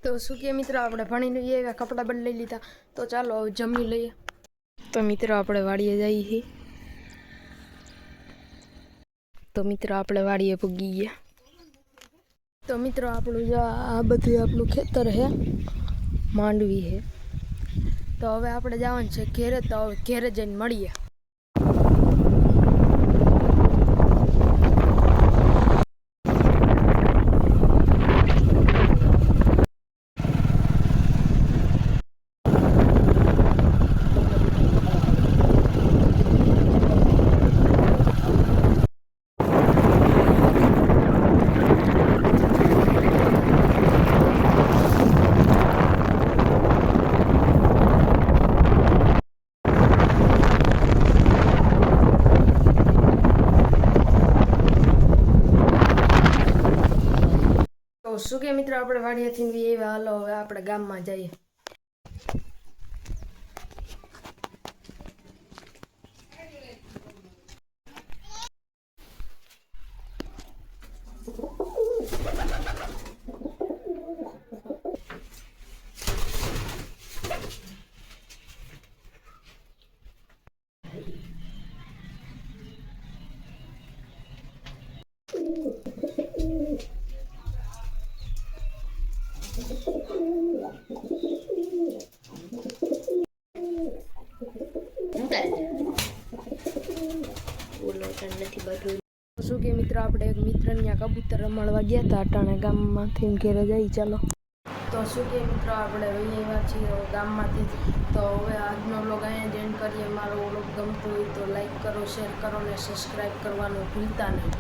તો શું કે મિત્રો આપણે ભણી લઈએ, એવા કપડાં બદલાઈ લીધા, તો ચાલો હવે જમી લઈએ. તો મિત્રો આપણે વાડીએ જઈએ છીએ. તો મિત્રો આપણે વાડીએ પૂગી ગયા. તો મિત્રો આપણું જો આ બધું આપણું ખેતર છે, માંડવી છે. તો હવે આપણે જવાનું છે ઘેરે. તો હવે ઘેરે જઈને મળીએ. શું કે મિત્રો આપણે વાડીએથી એવા હાલો હવે આપણે ગામમાં જઈએ. શું કે મિત્રો આપણે એક મિત્ર ત્યાં કબૂતર રમાડવા ગયા હતા. અટાણે ગામમાંથી ઘેરે જઈ ચાલો. તો શું કે મિત્રો આપણે એવા છીએ ગામમાંથી. તો હવે આજનો વ્લોગ અહીંયા જ એન્ડ કરીએ. મારો વ્લોગ ગમતો હોય તો લાઈક કરો, શેર કરો ને સબસ્ક્રાઈબ કરવાનું ભૂલતા નહીં.